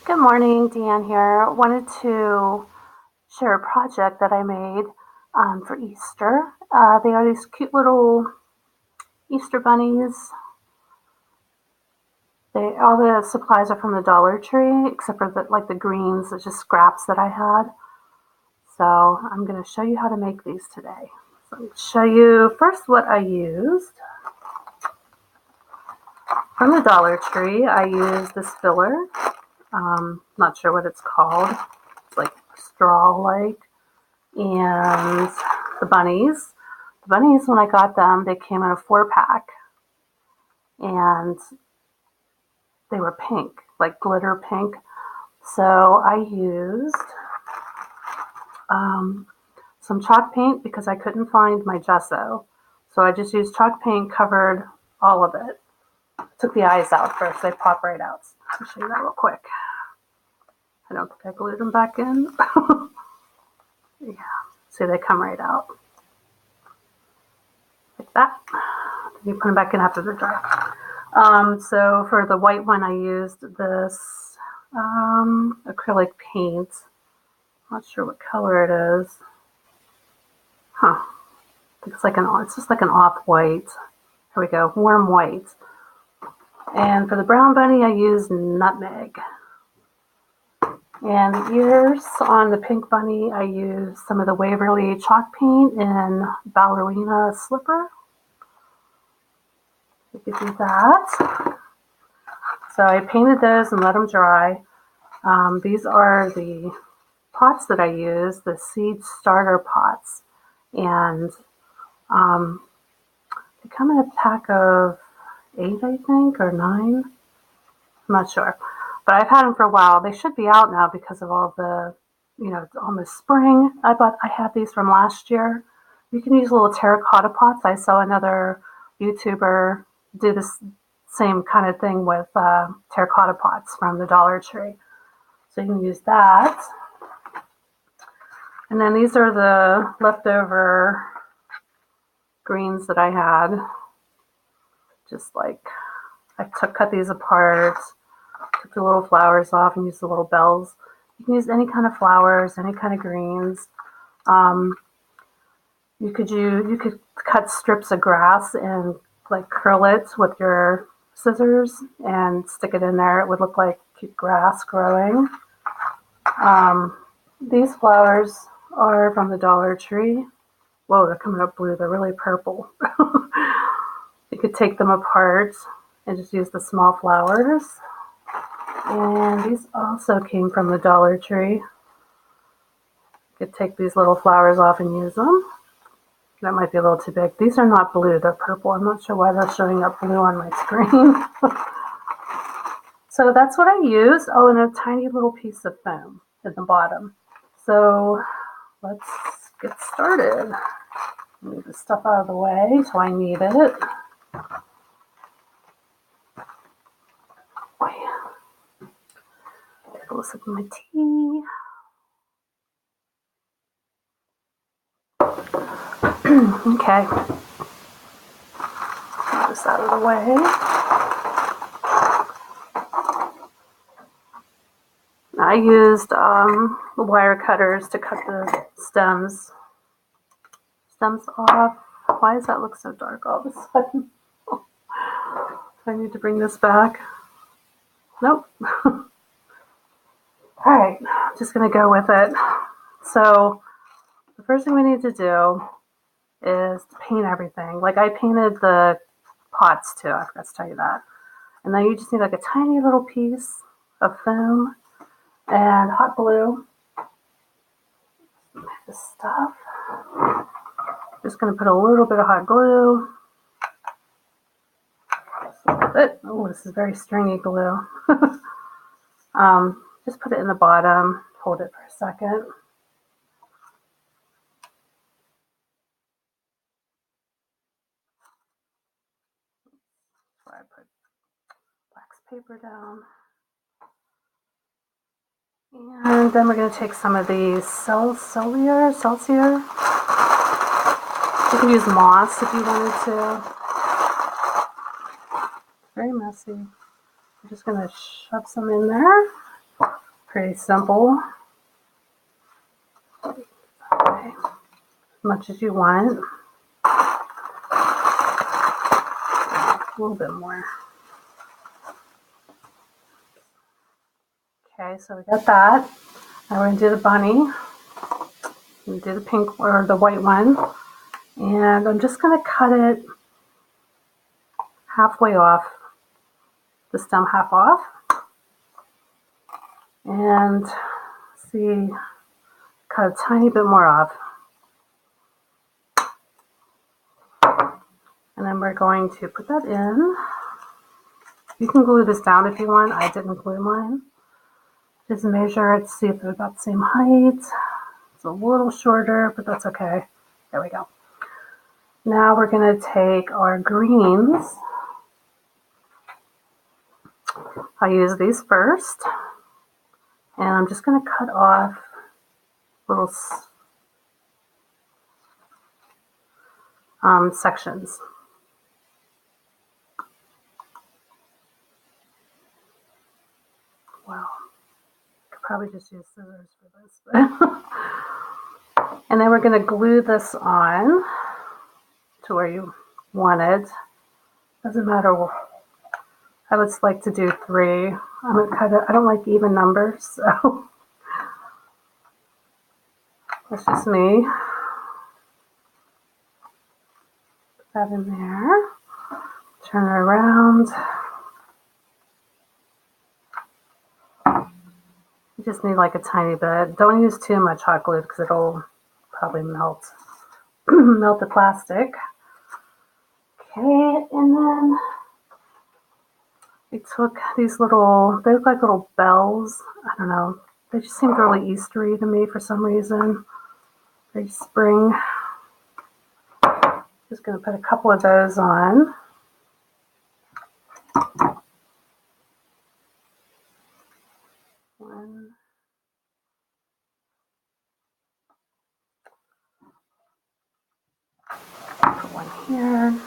Good morning, Deanne here. Wanted to share a project that I made for Easter. They are these cute little Easter bunnies. All the supplies are from the Dollar Tree, except for the greens, it's just scraps that I had. So I'm going to show you how to make these today. So I'm going to show you first what I used. From the Dollar Tree, I used this filler. Not sure what it's called. It's like straw-like. And the bunnies. The bunnies, when I got them, they came in a 4-pack. And they were pink, like glitter pink. So I used some chalk paint because I couldn't find my gesso. So I just used chalk paint, covered all of it. Took the eyes out first, they pop right out. I'll show you that real quick. I don't think I glued them back in. Yeah, see, they come right out. Like that. You put them back in after they're dry. So for the white one, I used this acrylic paint. Not sure what color it is. Huh. It's just like an off-white. Here we go, warm white. And for the brown bunny, I used nutmeg. And the ears on the pink bunny, I used some of the Waverly chalk paint in ballerina slipper. You could do that. So I painted those and let them dry. These are the pots that I use, the seed starter pots. And they come in a pack of 8, I think, or 9. I'm not sure. But I've had them for a while. They should be out now because of all the, it's almost spring. I had these from last year. You can use little terracotta pots. I saw another YouTuber do this same kind of thing with terracotta pots from the Dollar Tree. So you can use that. And then these are the leftover greens that I had. Just like, cut these apart, took the little flowers off and used the little bells. You can use any kind of flowers, any kind of greens. You could cut strips of grass and like curl it with your scissors and stick it in there. It would look like cute grass growing. These flowers are from the Dollar Tree. Whoa, they're coming up blue. They're really purple. You could take them apart and just use the small flowers. And these also came from the Dollar Tree. You could take these little flowers off and use them. That might be a little too big. These are not blue, they're purple. I'm not sure why they're showing up blue on my screen. So that's what I used. Oh, and a tiny little piece of foam at the bottom. So let's get started. Move this stuff out of the way so I need it. Take a little sip of my tea. Okay. Move this out of the way. I used wire cutters to cut the stems off. Why does that look so dark all of a sudden? Do I need to bring this back? Nope. All right, just gonna go with it. So the first thing we need to do is to paint everything. Like I painted the pots too, I forgot to tell you that. And then you just need like a tiny little piece of foam and hot glue. This stuff. Just going to put a little bit of hot glue. Oh, this is very stringy glue. Just put it in the bottom. Hold it for a second. Before I put wax paper down. And then we're going to take some of the Celsius. You can use moss if you wanted to. Very messy. I'm just going to shove some in there. pretty simple. Okay. As much as you want. A little bit more. Okay, so we got that. Now we're going to do the bunny. And do the pink or the white one. And I'm just going to cut it halfway off, the stem half off. And see, cut a tiny bit more off. And then we're going to put that in. You can glue this down if you want. I didn't glue mine. Just measure it, see if they're about the same height. It's a little shorter, but that's okay. There we go. Now we're going to take our greens. I use these first. And I'm just going to cut off little sections. Wow. Could probably just use scissors for this. And then we're going to glue this on to where you want it. Doesn't matter. I would like to do 3. I don't like even numbers, so that's just me. Put that in there. Turn it around. You just need like a tiny bit. Don't use too much hot glue because it'll probably melt melt the plastic. Okay, and then I took these little, they look like little bells. I don't know. They just seemed really Eastery to me for some reason. Very spring. Just going to put a couple of those on. One. Put one here.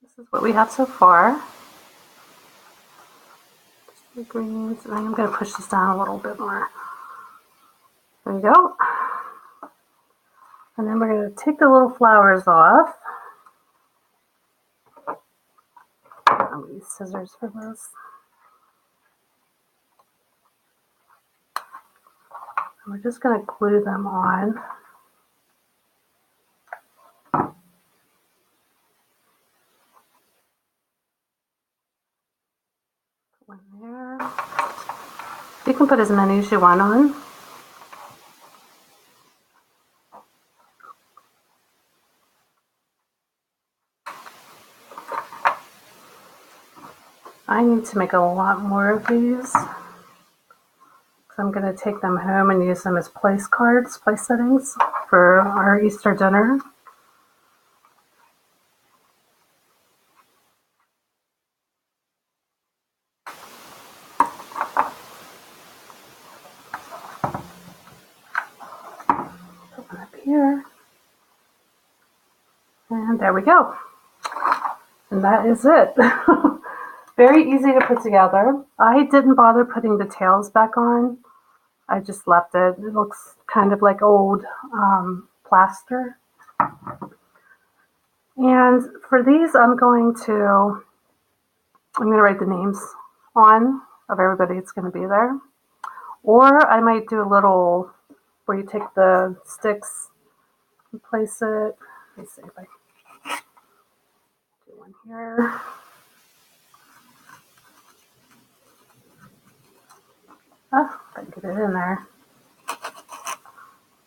This is what we have so far. Just the greens, and I'm going to push this down a little bit more. There you go. And then we're going to take the little flowers off. I'm going to use scissors for this. And we're just going to glue them on. Put one there. You can put as many as you want on. I need to make a lot more of these. I'm going to take them home and use them as place cards, place settings for our Easter dinner. Put one up here. And there we go. And that is it. Very easy to put together. I didn't bother putting the tails back on. I just left it. It looks kind of like old plaster. And for these, I'm going to write the names on of everybody that's going to be there. Or I might do a little where you take the sticks and place it. Let me see if I can do one here. Oh, if I can get it in there.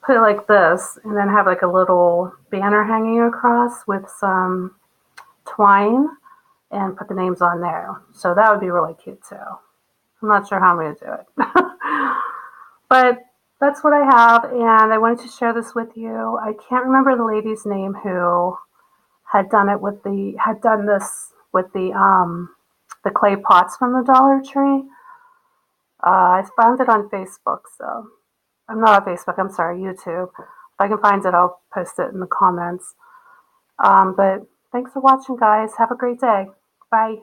Put it like this, and then have like a little banner hanging across with some twine, and put the names on there. So that would be really cute too. I'm not sure how I'm going to do it. But that's what I have, and I wanted to share this with you. I can't remember the lady's name who had done this with the clay pots from the Dollar Tree. I found it on Facebook, so I'm not on Facebook, I'm sorry, YouTube. If I can find it, I'll post it in the comments. But thanks for watching, guys. Have a great day. Bye.